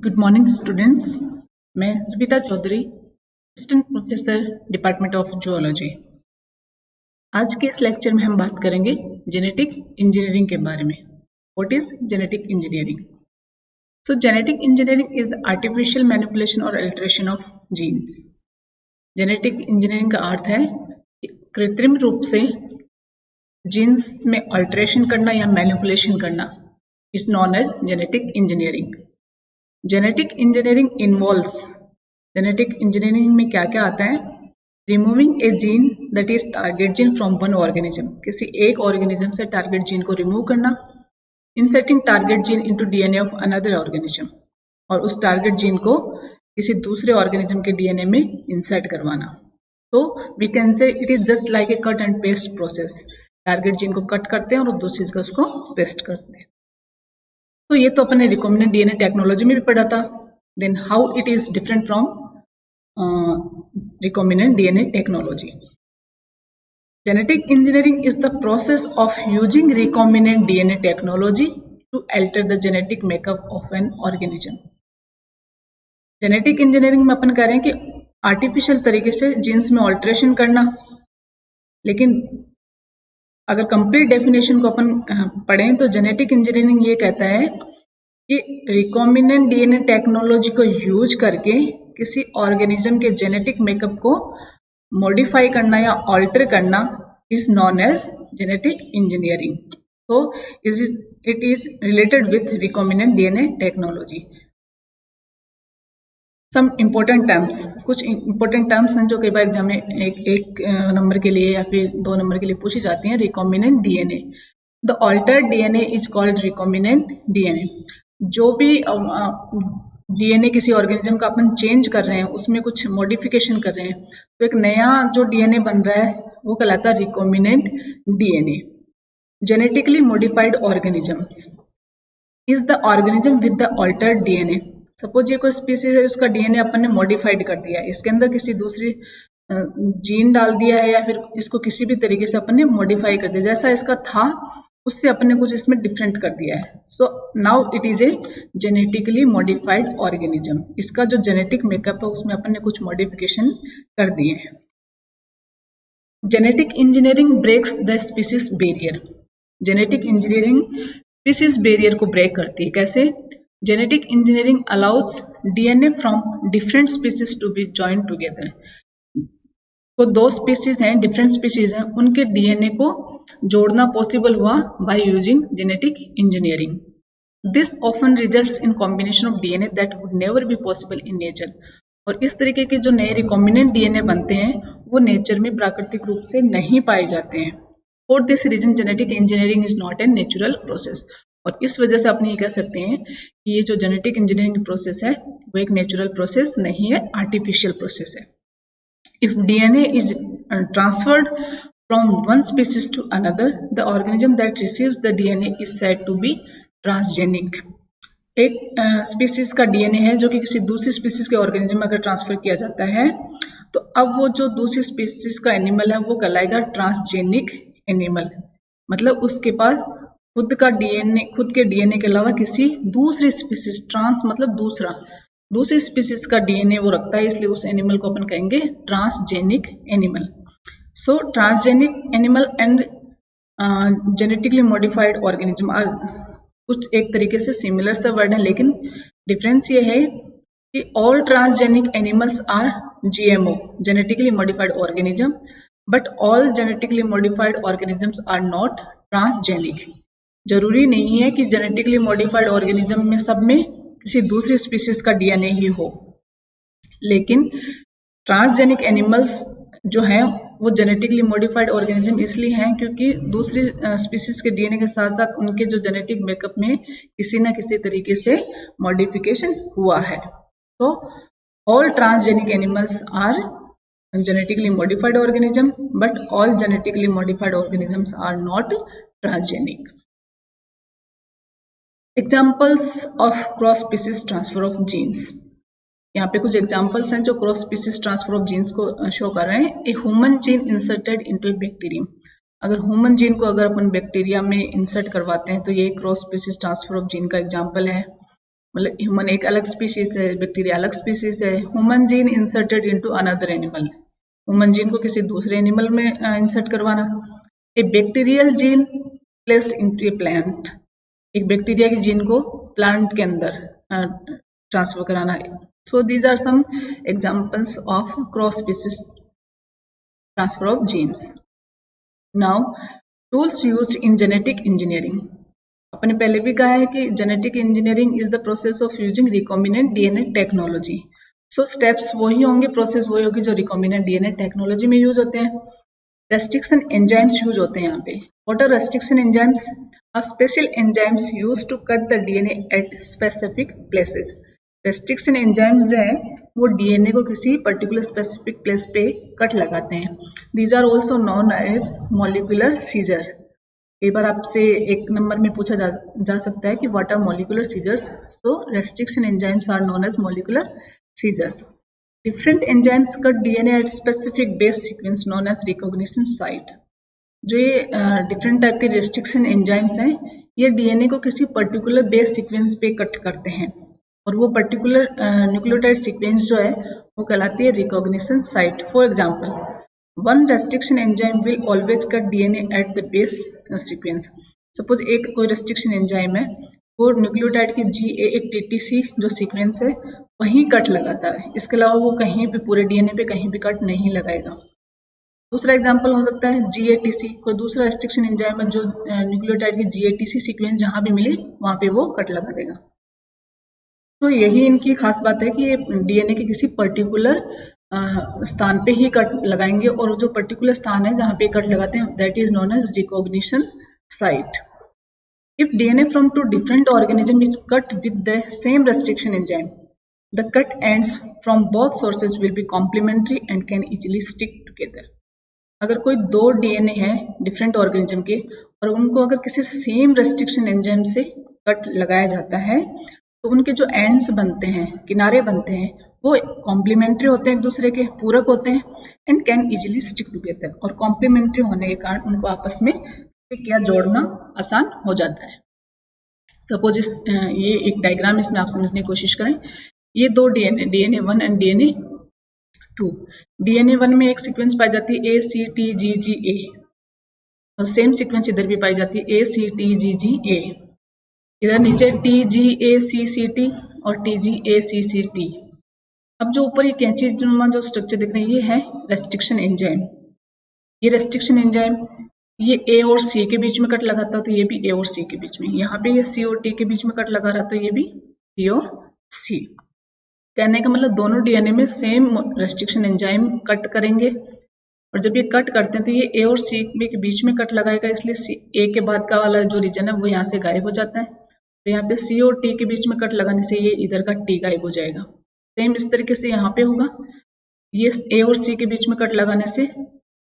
Good morning students. मैं Suvita Chaudhary, assistant professor department of zoology. आज के इस लेक्चर में हम बात करेंगे जेनेटिक इंजीनियरिंग के बारे में। What is genetic engineering? So genetic engineering is the artificial manipulation और alteration of genes. Genetic engineering का अर्थ है कृत्रिम रूप से जीन्स में अल्टरेशन करना या मैनिपुलेशन करना, is known as genetic engineering. Genetic engineering involves, genetic engineering में क्या क्या आता है? Removing a gene that is target gene from one organism, किसी एक ऑर्गेनिज्म से टारगेट जीन को रिमूव करना। Inserting target gene into DNA of another organism, और उस टारगेट जीन को किसी दूसरे ऑर्गेनिज्म के डीएनए में इंसर्ट करवाना। तो we can say it is just like a cut and paste process. Target gene को कट करते हैं और दूसरी जगह उसको पेस्ट करते हैं। तो ये तो अपने रिकॉम्बिनेंट डीएनए टेक्नोलॉजी में भी पढ़ा था। Then how it is different from recombinant DNA technology? Genetic engineering is the process of using recombinant DNA technology to alter the genetic makeup of an organism. Genetic engineering में अपन कह रहे हैं कि आर्टिफिशियल तरीके से जीन्स में alteration करना, लेकिन अगर कंप्लीट डेफिनेशन को अपन पढ़ें तो जेनेटिक इंजीनियरिंग ये कहता है कि रिकॉम्बिनेंट डीएनए टेक्नोलॉजी को यूज करके किसी ऑर्गेनिज्म के जेनेटिक मेकअप को मॉडिफाई करना या ऑल्टर करना is known as genetic engineering. तो it is related with recombinant DNA technology. Some important terms, कुछ इम्पोर्टेंट टर्म्स हैं जो कई बार एग्जाम में एक नंबर के लिए या फिर 2 नंबर के लिए पूछी जाती हैं। Recombinant DNA, the altered DNA is called recombinant DNA. जो भी डीएनए किसी ऑर्गेनिज्म का अपन चेंज कर रहे हैं, उसमें कुछ मॉडिफिकेशन कर रहे हैं, तो एक नया जो डीएनए बन रहा है वो कहलाता है recombinant DNA. Genetically modified organisms is the organism with the altered DNA. Suppose ये कोई स्पीसीज है, उसका डीएनए अपन ने मॉडिफाइड कर दिया है, इसके अंदर किसी दूसरी जीन डाल दिया है या फिर इसको किसी भी तरीके से अपन ने मॉडिफाई कर दिया, जैसा इसका था उससे अपन ने कुछ इसमें डिफरेंट कर दिया है। So now it is a genetically modified organism. इसका जो जेनेटिक मेकअप है उसमें अपन ने कुछ मॉडिफिकेशन कर दिए हैं। Genetic engineering breaks the species barrier. Genetic engineering species barrier को ब्रेक करती है। कैसे? Genetic engineering allows DNA from different species to be joined together. तो 2 स्पीसीज हैं, डिफरेंट स्पीसीज हैं, उनके डीएनए को जोड़ना पॉसिबल हुआ by using genetic engineering. This often results in combination of DNA that would never be possible in nature. और इस तरीके के जो नए रिकॉम्बिनेंट डीएनए बनते हैं वो नेचर में प्राकृतिक रूप से नहीं पाए जाते हैं। For this reason genetic engineering is not a natural process. और इस वजह से अपने ये कह सकते हैं कि ये जो जेनेटिक इंजीनियरिंग प्रोसेस है वो एक नेचुरल प्रोसेस नहीं है, आर्टिफिशियल प्रोसेस है। If DNA is transferred from one species to another, the organism that receives the DNA is said to be transgenic. एक स्पीसीज का डीएनए है जो कि किसी दूसरी स्पीसीज के ऑर्गेनिज्म में अगर ट्रांसफर किया जाता है तो अब वो जो दूसरी स्पीसीज का एनिमल है वो कहलाएगा ट्रांसजेनिक एनिमल। मतलब उसके पास खुद का डीएनए, खुद के डीएनए के अलावा किसी दूसरी स्पीसीज, ट्रांस मतलब दूसरी स्पीसीज का डीएनए वो रखता है, इसलिए उस एनिमल को अपन कहेंगे transgenic animal. So transgenic animal and genetically modified organism are कुछ एक तरीके से सिमिलर सा वर्ड है, लेकिन डिफरेंस ये है कि all transgenic animals are GMO, genetically modified organism, but all genetically modified organisms are not transgenic. जरूरी नहीं है कि जेनेटिकली मॉडिफाइड ऑर्गेनिज्म में सब में किसी दूसरी स्पीसीज का डीएनए ही हो, लेकिन ट्रांसजेनिक एनिमल्स जो हैं वो जेनेटिकली मॉडिफाइड ऑर्गेनिज्म इसलिए हैं क्योंकि दूसरी स्पीसीज के डीएनए के साथ साथ उनके जो जेनेटिक मेकअप में किसी न किसी तरीके से मॉडिफिकेशन हुआ है। तो all transgenic animals are genetically modified organism, but all genetically modified organisms are not transgenic. Examples of cross species transfer of genes. यहाँ पे कुछ एग्जाम्पल्स हैं जो cross species transfer of genes को शो कर रहे हैं। A human gene inserted into a bacterium. अगर ह्यूमन जीन को अगर अपन बैक्टीरिया में इंसर्ट करवाते हैं तो ये cross species transfer of gene का एग्जाम्पल है। मतलब ह्यूमन एक अलग स्पीशीज है, बैक्टीरिया अलग स्पीशीज है। Human gene inserted into another animal, human gene को किसी दूसरे एनिमल में इंसर्ट करवाना। A bacterial gene placed into a plant, एक बैक्टीरिया के जीन को प्लांट के अंदर ट्रांसफर कराना है। So these are some examples of cross species transfer of genes. Now tools used in genetic engineering, अपने पहले भी कहा है कि genetic engineering is the process of using recombinant DNA technology. So steps वही होंगे, प्रोसेस वही होगी जो रिकॉम्बिनेंट डीएनए टेक्नोलॉजी में यूज होते हैं। रेस्ट्रिक्शन एंजाइम्स यूज होते हैं यहाँ पे। What are restriction enzymes? Are special enzymes used to cut the DNA at specific places. Restriction enzymes जो है वो डीएनए को किसी पर्टिकुलर स्पेसिफिक प्लेस पे कट लगाते हैं। These are also known as molecular scissor. कई बार आपसे एक नंबर में पूछा जा सकता है कि what are molecular scissors. So restriction enzymes are known as molecular scissors. Different enzymes cut DNA at specific base sequence known as recognition site. जो ये डिफरेंट टाइप के रेस्ट्रिक्शन एंजाइम्स हैं, ये डीएनए को किसी पर्टिकुलर बेस सीक्वेंस पे cut करते हैं और वो पर्टिकुलर न्यूक्लियोटाइड सीक्वेंस जो है वो कहलाती है recognition site. For example, one restriction enzyme will always cut DNA at the base sequence. Suppose एक कोई रेस्ट्रिक्शन एंजाइम है, वो न्यूक्लियोटाइड की GAA-TTC जो सीक्वेंस है वहीं कट लगाता है, इसके अलावा वो कहीं भी पूरे डीएनए पे कहीं भी कट नहीं लगाएगा। दूसरा एग्जांपल हो सकता है GATC, कोई दूसरा रेस्ट्रिक्शन एंजाइम है जो न्यूक्लियोटाइड की GATC सीक्वेंस जहां भी मिली वहां पे वो कट लगा देगा। तो यही इनकी खास बात है कि ये डीएनए के किसी पर्टिकुलर स्थान पे ही कट लगाएंगे और जो पर्टिकुलर स्थान है जहां पे कट लगाते हैं that is known as recognition site. If DNA from two different organisms is cut with the same restriction enzyme, the cut ends from both sources will be complementary and can easily stick together. अगर कोई दो DNA है different organism के और उनको अगर किसी same restriction enzyme से कट लगाया जाता है तो उनके जो एंड्स बनते हैं, किनारे बनते हैं, वो कॉम्प्लीमेंट्री होते हैं, एक दूसरे के पूरक होते हैं and can easily stick together. और कॉम्प्लीमेंट्री होने के कारण उनको आपस में क्या जोड़ना आसान हो जाता है। सपोज ये एक डायग्राम इसमें आप समझने की कोशिश करें। ये दो DNA DNA1 and DNA2। DNA1 में एक सीक्वेंस पाई जाती है ACTGGA और सेम सीक्वेंस इधर भी पाई जाती है ACTGGA। इधर नीचे TGACCT और TGACCT। अब जो ऊपर ये कैंची जो स्ट्रक्चर दिख रहे हैं ये है रेस्ट्रिक्शन एंजाइम। ये रेस्ट्रिक्शन एंजाइम ये A और C के बीच में कट लगाता है तो ये भी A और C के बीच में। यहाँ पे ये C और T के बीच में कट लगा रहा तो ये भी C और C। कहने का मतलब दोनों डीएनए में सेम रेस्ट्रिक्शन एंजाइम कट करेंगे और जब ये कट करते हैं तो ये A और C के बीच में कट लगाएगा, इसलिए A के बाद का वाला जो रीजन है वो यहाँ से गायब हो जाता है। तो यहाँ पे C और T के बीच में कट लगाने से ये इधर का T गायब हो जाएगा। सेम इस तरीके से यहाँ पे होगा, ये A और C के बीच में कट लगाने से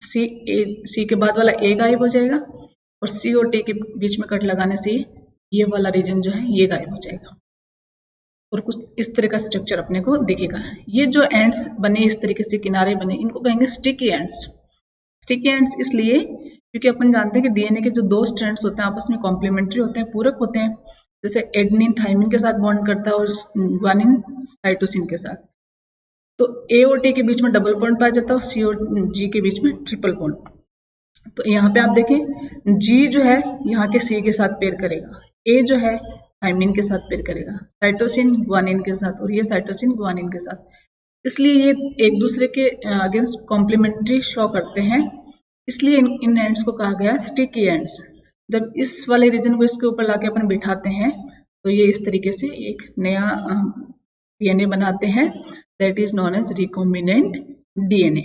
C के बाद वाला A गायब हो जाएगा और C और T के बीच में कट लगाने से ये वाला रीजन जो है ये गायब हो जाएगा। और कुछ इस तरह का स्ट्रक्चर अपने को दिखेगा। ये जो एंड्स बने इस तरीके से किनारे बने इनको कहेंगे स्टिकी एंड्स। स्टिकी एंड्स इसलिए क्योंकि अपन जानते हैं कि डीएनए के जो दो स्ट्रैंड्स होते हैं आपस में कॉम्प्लीमेंट्री होते हैं, पूरक होते हैं। जैसे एडेनिन थाइमिन के साथ बॉन्ड करता है और ग्वानिन साइटोसिन के साथ। तो A और T के बीच में डबल बॉन्ड पाया जाता है और C और G के बीच में ट्रिपल बॉन्ड। तो यहाँ पे आप देखें G जो है यहाँ के C के साथ पेयर करेगा, A जो है थाइमिन के साथ पेयर करेगा, साइटोसिन ग्वानिन के साथ और ये साइटोसिन ग्वानिन के साथ। इसलिए ये एक दूसरे के अगेंस्ट कॉम्प्लीमेंट्री शो करते हैं, इसलिए इन एंड्स को कहा गया स्टिकी एंड्स। जब इस वाले रीजन को इसके ऊपर लाके अपन बिठाते हैं तो ये इस तरीके से एक नया डीएनए बनाते हैं, that is known as recombinant DNA.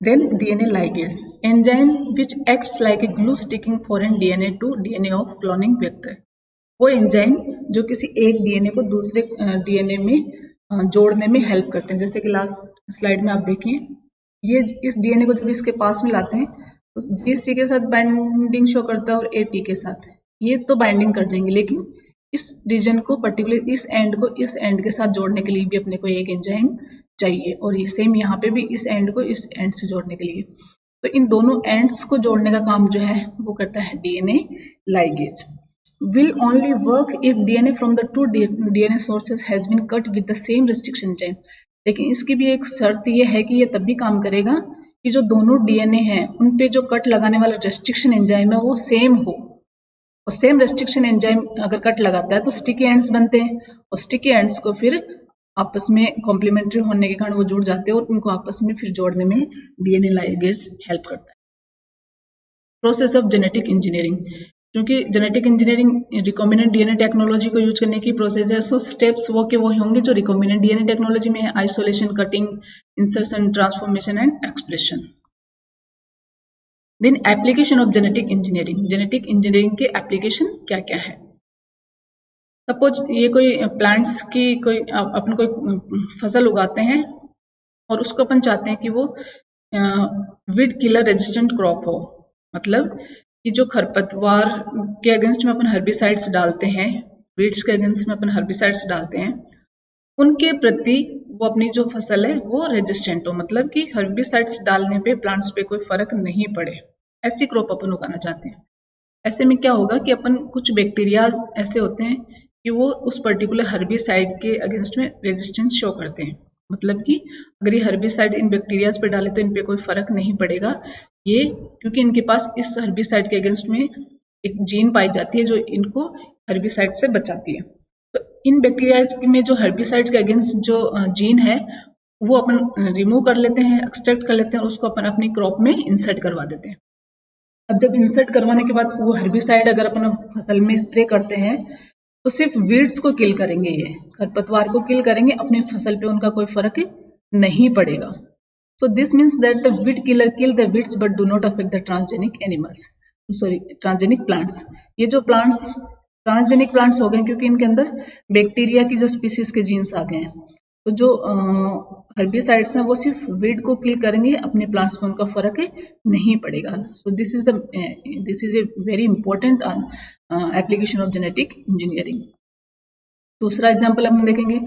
Then DNA ligase, enzyme which acts like a glue sticking foreign DNA to DNA of cloning vector. वो एंजाइम जो किसी एक डीएनए को दूसरे डीएनए में जोड़ने में हेल्प करते हैं। जैसे कि लास्ट स्लाइड में आप देखिए, ये इस डीएनए को जब इसके पास में लाते हैं तो BC के साथ बाइंडिंग शो करता है और AT के साथ ये तो बाइंडिंग कर जाएंगे, लेकिन इस रीजन को पर्टिकुलर इस एंड को इस एंड के साथ जोड़ने के लिए भी अपने को एक एंजाइम चाहिए और ये सेम यहाँ पे भी इस एंड को इस एंड से जोड़ने के लिए। तो इन दोनों एंड्स को जोड़ने का काम जो है वो करता है DNA ligase. will only work if DNA from the two DNA sources has been cut with the same restriction enzyme. लेकिन इसकी भी एक शर्त ये है कि ये तब भी काम करेगा कि जो दोनों DNA हैं उन पे जो कट लगाने वाला रेस्ट्रिक्शन एंजाइम है वो सेम हो, और सेम रेस्ट्रिक्शन एंजाइम अगर कट लगाता है तो स्टिकी एंड्स बनते हैं, और स्टिकी एंड्स को फिर आपस में कॉम्प्लीमेंट्री होने के कारण वो जुड़ जाते हैं और उनको आपस में फिर जोड़ने में DNA लाइगेज हेल्प करता है। प्रोसेस ऑफ जेनेटिक इंजीनियरिंग, क्योंकि genetic engineering recombinant DNA technology को यूज करने की प्रोसेस है, सो स्टेप्स वो के वो होंगे जो रिकॉम्बिनेंट डीएनए टेक्नोलॉजी में है, isolation, cutting, insertion, transformation and expression. Then application of genetic engineering, genetic engineering के एप्लीकेशन क्या क्या है। सपोज ये कोई प्लांट्स की कोई अपन कोई फसल उगाते हैं और उसको अपन चाहते हैं कि वो वीड किलर रेजिस्टेंट क्रॉप हो, मतलब कि जो खरपतवार के अगेंस्ट में अपन हर्बिसाइड्स डालते हैं, वीड्स के अगेंस्ट में अपन हर्बिसाइड्स डालते हैं, उनके प्रति वो अपनी जो फसल है वो रेजिस्टेंट हो, मतलब कि हर्बिसाइड्स डालने पे प्लांट्स पे कोई फर्क नहीं पड़े, ऐसी क्रॉप अपन उगाना चाहते हैं। ऐसे में क्या होगा कि अपन कुछ बैक्टीरियाज ऐसे होते हैं कि वो उस पर्टिकुलर हर्बिसाइड के अगेंस्ट में रेजिस्टेंस शो करते हैं, मतलब कि अगर ये हर्बिसाइड इन बैक्टीरियाज पे डाले तो इन पे कोई फर्क नहीं पड़ेगा, ये क्योंकि इनके पास इस हर्बिसाइड के अगेंस्ट में एक जीन पाई जाती है जो इनको हर्बिसाइड से बचाती है। तो इन बैक्टीरियाज में जो हर्बिसाइड के अगेंस्ट जो जीन है वो अपन रिमूव कर लेते हैं, एक्सट्रैक्ट कर लेते हैं और उसको अपन अपनी क्रॉप में इंसर्ट करवा देते हैं। अब जब इंसर्ट करवाने के बाद वो हर्बिसाइड अगर अपन फसल में स्प्रे करते हैं तो सिर्फ वीड्स को किल करेंगे, ये खरपतवार को किल करेंगे, अपनी फसल पे उनका कोई फर्क नहीं पड़ेगा। So this means that the weed killer kill the weeds but do not affect the transgenic animals. Sorry, transgenic plants. ये जो plants ट्रांसजेनिक प्लांट्स हो गए क्योंकि इनके अंदर बैक्टीरिया की जो स्पीसीज के जीन्स आ गए हैं, तो जो हर्बिसाइड्स हैं वो सिर्फ वीड को किल करेंगे, अपने प्लांट्स में उनका फर्क नहीं पड़ेगा। So this is a very important application of genetic engineering. दूसरा एग्जाम्पल हम देखेंगे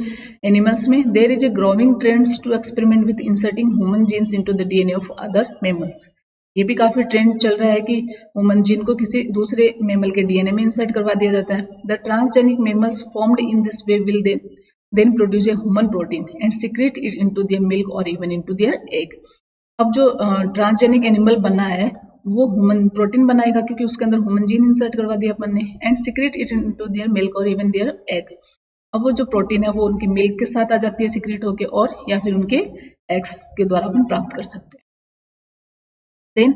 एनिमल्स में, there is a growing trends to experiment with inserting human genes into the DNA of other mammals. ये भी काफी ट्रेंड चल रहा है कि ह्यूमन जीन को किसी दूसरे मैमल के डीएनए में इंसर्ट करवा दिया जाता है। The transgenic mammals formed in this way will then produce a human protein and secrete it into their milk और इवन इनटू देयर एग। अब जो ट्रांसजेनिक एनिमल बना है वो ह्यूमन प्रोटीन बनाएगा क्योंकि उसके अंदर ह्यूमन जीन इंसर्ट करवा दिया अपन ने, and secrete it into their milk और इवन देयर एग। अब वो जो प्रोटीन है वो उनके मिल्क के साथ आ जाती है सीक्रेट होके, और या फिर उनके एग्स के द्वारा अपन प्राप्त कर सकते हैं। Then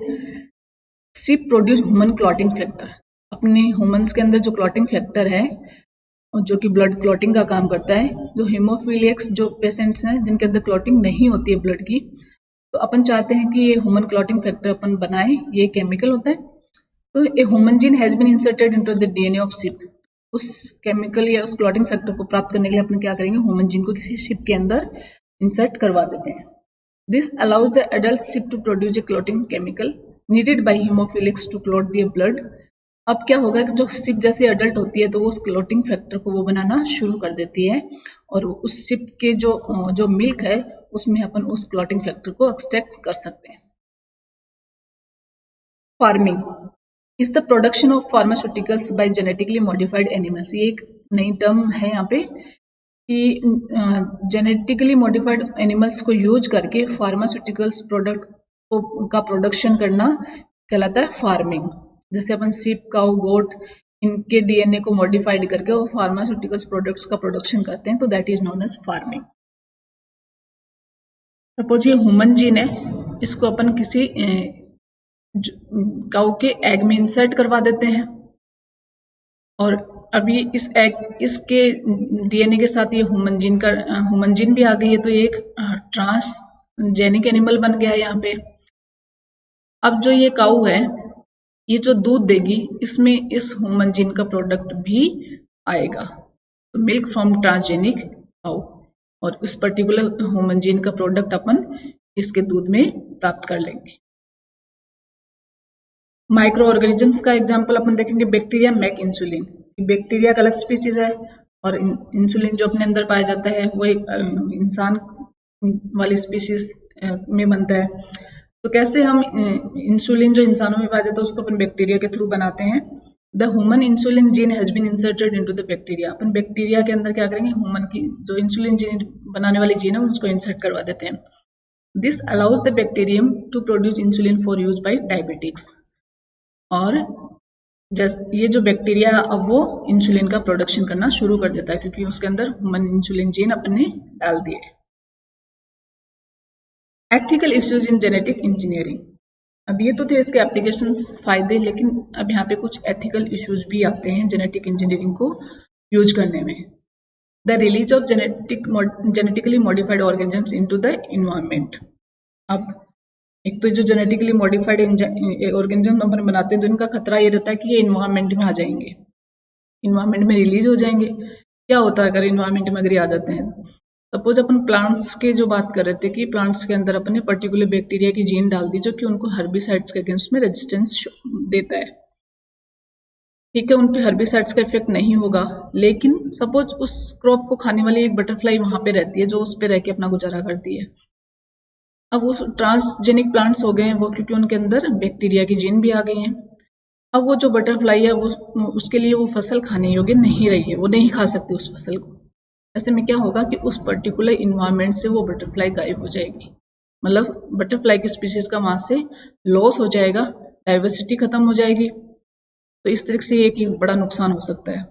sheep produce human clotting factor. अपने ह्यूमंस के अंदर जो क्लॉटिंग फैक्टर है और जो कि ब्लड क्लॉटिंग का काम करता है, जो हीमोफिलियक्स जो पेशेंट्स हैं जिनके अंदर क्लॉटिंग नहीं होती है ब्लड की, तो अपन चाहते हैं कि ये ह्यूमन क्लॉटिंग फैक्टर अपन बनाए। ये केमिकल होता है। तो a human gene has been inserted into the DNA of sheep. उस केमिकल या उस क्लॉटिंग फैक्टर को प्राप्त करने के लिए अपन क्या करेंगे, ह्यूमन जीन को किसी सिप के अंदर इंसर्ट करवा देते हैं। This allows the adult ship to produce a clotting chemical needed by hemophilics to clot their blood. अब क्या होगा कि जो शिप जैसे अडल्ट होती है तो वो उस क्लॉटिंग फैक्टर को वो बनाना शुरू कर देती है, और उस शिप के जो मिल्क है उसमें अपन उस क्लॉटिंग फैक्टर को एक्सट्रैक्ट कर सकते हैं। Pharming is the production of pharmaceuticals by genetically modified animals. ये एक नई टर्म है यहाँ पे कि जेनेटिकली मॉडिफाइड एनिमल्स को यूज करके फार्मास्यूटिकल्स प्रोडक्ट का प्रोडक्शन करना कहलाता है फार्मिंग। जैसे अपन सिप, काऊ, गोट, इनके डीएनए को मॉडिफाइड करके वो फार्मास्यूटिकल्स प्रोडक्ट्स का प्रोडक्शन करते हैं, तो that is known as pharming. Suppose ये ह्यूमन जीन है, इसको अपन किसी काऊ के एग में इंसर्ट करवा देते हैं, और अभी इसके डीएनए के साथ ये ह्यूमन जीन भी आ गई है, तो ये एक ट्रांसजेनिक एनिमल बन गया है यहाँ पे। अब जो ये काऊ है, ये जो दूध देगी इसमें इस ह्यूमन जीन का प्रोडक्ट भी आएगा, तो मिल्क फ्रॉम ट्रांसजेनिक काऊ, और इस पर्टिकुलर ह्यूमन जीन का प्रोडक्ट अपन इसके दूध में प्राप्त कर लेंगे। माइक्रो ऑर्गेनिजम्स का एग्जाम्पल अपन देखेंगे, बैक्टीरिया मेक इंसुलिन। बैक्टीरिया का अलग स्पीसीज है, और इंसुलिन जो अपने अंदर पाया जाता है वो एक इंसान वाली स्पीसीज में बनता है। तो कैसे हम इंसुलिन जो इंसानों में पाया जाता है उसको अपन बैक्टीरिया के थ्रू बनाते हैं, the human insulin gene has been inserted into the bacteria. अपन बैक्टीरिया के अंदर क्या करेंगे, ह्यूमन की जो इंसुलिन जीन बनाने वाली जीन है उसको इंसर्ट करवा देते हैं। This allows the bacterium to produce insulin for use by diabetics. और ये जो बैक्टीरिया अब वो इंसुलिन का प्रोडक्शन करना शुरू कर देता है क्योंकि उसके अंदर ह्यूमन इंसुलिन जीन अपन ने डाल दिए। Ethical issues in genetic engineering. अब ये तो थे इसके एप्लीकेशंस, फायदे, लेकिन अब यहाँ पे कुछ एथिकल इश्यूज भी आते हैं जेनेटिक इंजीनियरिंग को यूज करने में। The release of genetically modified organisms into the environment. अब एक तो जो जेनेटिकली मॉडिफाइड ऑर्गेनिज्म अपन बनाते हैं तो इनका खतरा ये रहता है कि ये इन्वायरमेंट में आ जाएंगे, इन्वायरमेंट में रिलीज हो जाएंगे। क्या होता है अगर इन्वायरमेंट में अगर आ जाते हैं? सपोज अपन प्लांट्स के जो बात कर रहे थे कि प्लांट्स के अंदर अपन ने पर्टिकुलर बैक्टीरिया की जीन डाल दी जो कि उनको हर्बिसाइड्स के अगेंस्ट में रेजिस्टेंस देता है। ठीक है, उन पे हर्बिसाइड्स का इफेक्ट नहीं होगा, लेकिन सपोज उस क्रॉप को खाने वाली एक बटरफ्लाई वहां पे रहती है जो उस पे रह के अपना गुजारा करती है। अब वो ट्रांसजेनिक प्लांट्स हो गए हैं वो, क्योंकि उनके अंदर बैक्टीरिया की जीन भी आ गई है। अब वो जो बटरफ्लाई है उसके लिए वो फसल खाने योग्य नहीं रही है, वो नहीं खा सकती उस फसल को। ऐसे में क्या होगा कि उस पर्टिकुलर इन्वायरमेंट से वो बटरफ्लाई गायब हो जाएगी, मतलब बटरफ्लाई की स्पीशीज का वहां से लॉस हो जाएगा, डाइवर्सिटी खत्म हो जाएगी। तो इस तरीके से एक बड़ा नुकसान हो सकता है।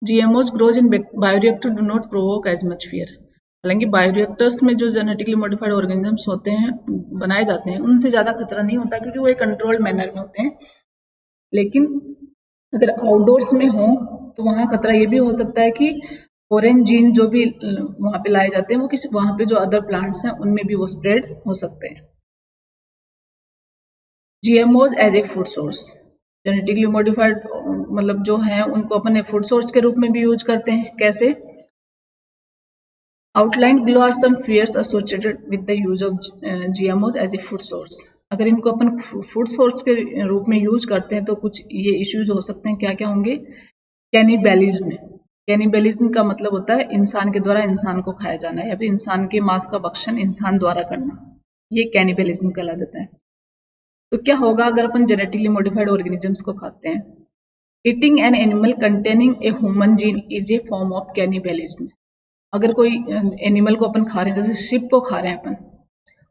GMOs grows in bioreactor do not provoke as much fear. हालांकि बायोरिएक्टर्स में जो जेनेटिकली मॉडिफाइड ऑर्गेनिजम्स होते हैं, बनाए जाते हैं, उनसे ज्यादा खतरा नहीं होता क्योंकि वो एक कंट्रोल्ड मैनर में होते हैं। लेकिन अगर आउटडोर्स में हो तो वहां खतरा ये भी हो सकता है कि फॉरेन जीन जो भी वहां पे लाए जाते हैं वो किसी वहां पे जो अदर प्लांट्स हैं उनमें भी वो स्प्रेड हो सकते हैं। GMOs as a food source. Genetically modified मतलब जो है उनको अपने फूड सोर्स के रूप में भी यूज करते हैं। कैसे? Outline below are some fears associated with the use of GMOs as a food source. अगर इनको अपन फूड सोर्स के रूप में यूज करते हैं तो कुछ ये इश्यूज हो सकते हैं। क्या क्या होंगे? कैनिबैलिज्म। कैनिबैलिज्म का मतलब होता है इंसान के द्वारा इंसान को खाया जाना या फिर इंसान के मांस का भक्षण इंसान द्वारा करना, ये कैनिबैलिज्म कहला देता है। तो क्या होगा अगर अपन जेनेटिकली मॉडिफाइड ऑर्गेनिजम्स को खाते हैं? Eating an animal containing a human gene is a form of cannibalism. अगर कोई एनिमल को अपन खा रहे हैं, जैसे शिप को खा रहे हैं अपन,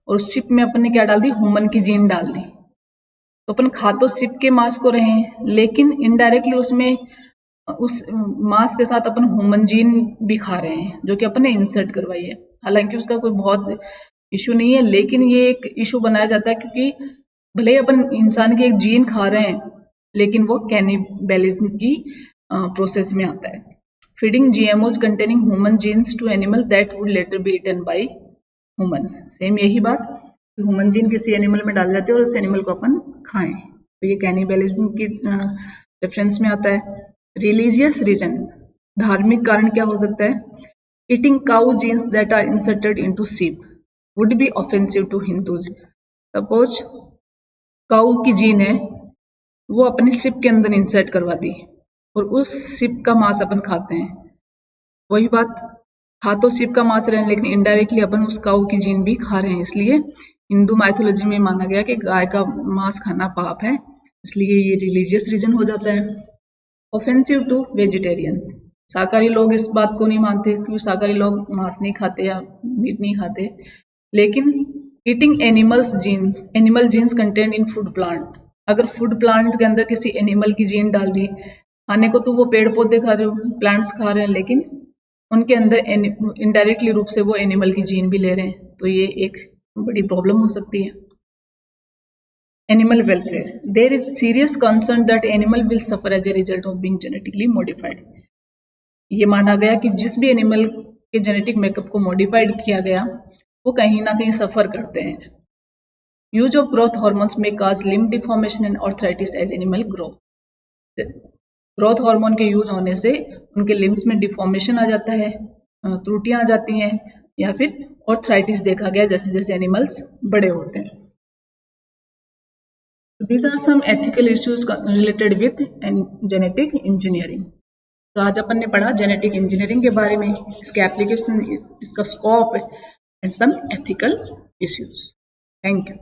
और शिप में अपन ने क्या डाल दी? ह्यूमन की जीन डाल दी। तो अपन खा तो शिप के मांस को रहे हैं, लेकिन इनडायरेक्टली उसमें उस मांस के साथ अपन ह्यूमन जीन भी खा रहे हैं जो कि अपन ने इंसर्ट करवाई है। हालांकि उसका कोई बहुत इशू नहीं है, लेकिन ये एक इशू बनाया जाता है क्योंकि भले ही अपन इंसान की एक जीन खा रहे हैं लेकिन वो कैनिबैलिज्म की प्रोसेस में आता है। Feeding GMOs containing human genes to animal that would later be eaten by humans. Same यही बात, ह्यूमन जीन किसी एनिमल में डाल जाते हैं और उस एनिमल को अपन खाएं, तो ये कैनिबैलिज्म की रेफरेंस में आता है। रिलीजियस रीजन, धार्मिक कारण क्या हो सकता है? Eating cow genes that are inserted into sheep would be offensive to Hindus. Suppose cow की जीन है वो अपनी शिप के अंदर इंसर्ट करवा दी और उस शिप का मांस अपन खाते हैं। वही बात, खा तो शिप का मांस रहे हैं लेकिन इनडायरेक्टली अपन उस काउ की जीन भी खा रहे हैं। इसलिए हिंदू माइथोलॉजी में माना गया कि गाय का मांस खाना पाप है, इसलिए ये रिलीजियस रीजन हो जाता है। ऑफेंसिव टू वेजिटेरियंस, शाकाहारी लोग इस बात को नहीं मानते क्योंकि शाकाहारी लोग मांस नहीं खाते या मीट नहीं खाते। लेकिन eating animal genes content in food plant, अगर फूड प्लांट के अंदर किसी एनिमल की जीन डाल दी, खाने को तो वो पेड़ पौधे खा रहे हो, प्लांट्स खा रहे हैं, लेकिन उनके अंदर इनडायरेक्टली रूप से वो एनिमल की जीन भी ले रहे हैं, तो ये एक बड़ी प्रॉब्लम हो सकती है। Animal welfare, there is serious concern that animal will suffer as a result of being genetically modified. ये माना गया कि जिस भी एनिमल के जेनेटिक मेकअप को मॉडिफाइड किया गया वो कहीं ना कहीं सफर करते हैं। यूज ऑफ ग्रोथ हार्मोन्स में cause limb deformation and arthritis as animal grow. Growth hormone के यूज होने से उनके लिम्स में डिफॉर्मेशन आ जाता है, त्रुटियां आ जाती हैं, या फिर आर्थराइटिस देखा गया जैसे जैसे एनिमल्स बड़े होते हैं। These are some ethical issues related with genetic engineering. तो आज अपन ने पढ़ा जेनेटिक इंजीनियरिंग के बारे में, इसके एप्लीकेशन, इसका scope and some ethical issues. Thank you.